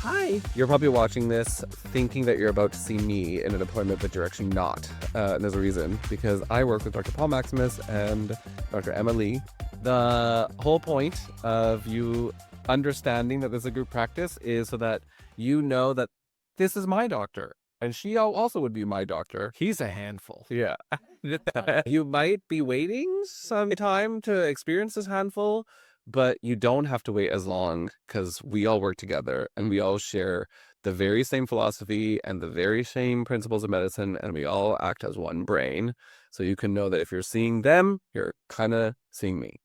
Hi. You're probably watching this thinking that you're about to see me in an appointment, but you're actually not. And there's a reason, because I work with Dr. Paul Maximus and Dr. Emma Lee. The whole point of you understanding that this is a group practice is so that you know that this is my doctor. And she also would be my doctor. He's a handful. Yeah. You might be waiting some time to experience this handful, but you don't have to wait as long because we all work together and we all share the very same philosophy and the very same principles of medicine, and we all act as one brain. So you can know that if you're seeing them, you're kind of seeing me.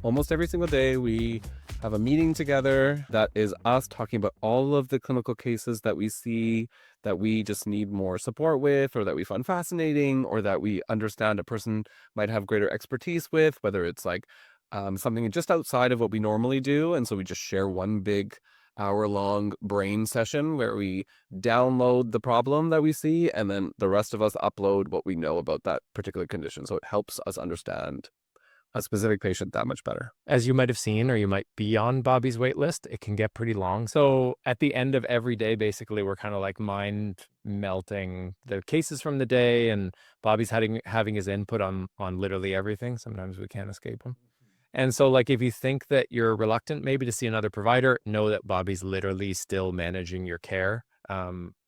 Almost every single day, we have a meeting together that is us talking about all of the clinical cases that we see that we just need more support with, or that we find fascinating, or that we understand a person might have greater expertise with, whether it's like something just outside of what we normally do. And so we just share one big hour-long brain session where we download the problem that we see, and then the rest of us upload what we know about that particular condition. So it helps us understand a specific patient that much better. As you might have seen, or you might be on Bobby's wait list, it can get pretty long. So at the end of every day, basically, we're kind of like mind melting the cases from the day, and Bobby's having his input on literally everything. Sometimes we can't escape him. And so, like, if you think that you're reluctant maybe to see another provider, know that Bobby's literally still managing your care.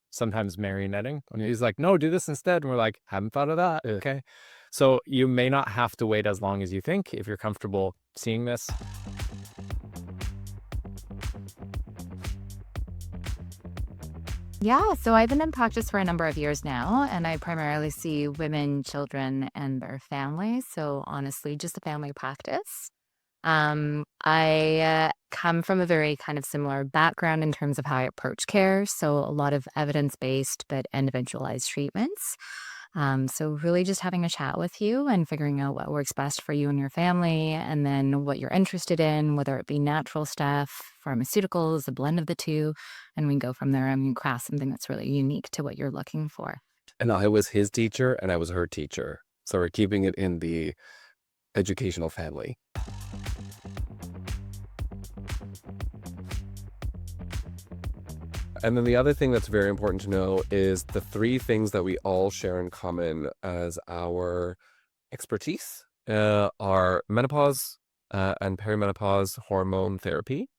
Sometimes marionetting. And he's like, no, do this instead. And we're like, haven't thought of that. Okay. So you may not have to wait as long as you think if you're comfortable seeing this. Yeah, so I've been in practice for a number of years now, and I primarily see women, children, and their families. So honestly, just a family practice. I come from a very kind of similar background in terms of how I approach care. So a lot of evidence-based but individualized treatments. So really just having a chat with you and figuring out what works best for you and your family, and then what you're interested in, whether it be natural stuff, pharmaceuticals, a blend of the two, and we can go from there and craft something that's really unique to what you're looking for. And I was his teacher and I was her teacher. So we're keeping it in the educational family. And then the other thing that's very important to know is the three things that we all share in common as our expertise are menopause and perimenopause hormone therapy,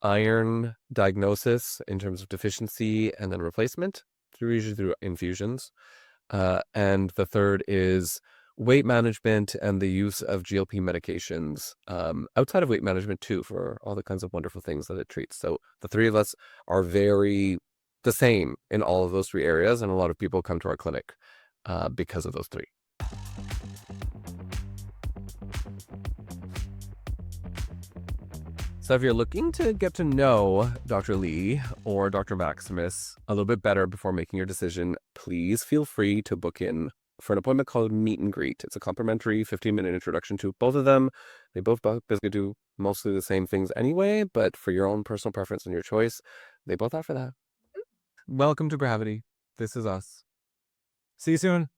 iron diagnosis in terms of deficiency and then replacement, usually through infusions. And the third is weight management and the use of GLP medications outside of weight management too, for all the kinds of wonderful things that it treats. So the three of us are very the same in all of those three areas, and a lot of people come to our clinic because of those three. So if you're looking to get to know Dr. Lee or Dr. Maximus a little bit better before making your decision, please feel free to book in for an appointment called Meet and Greet. It's a complimentary 15-minute introduction to both of them. They both basically do mostly the same things anyway, but for your own personal preference and your choice, they both offer that. Welcome to Gravity. This is us. See you soon.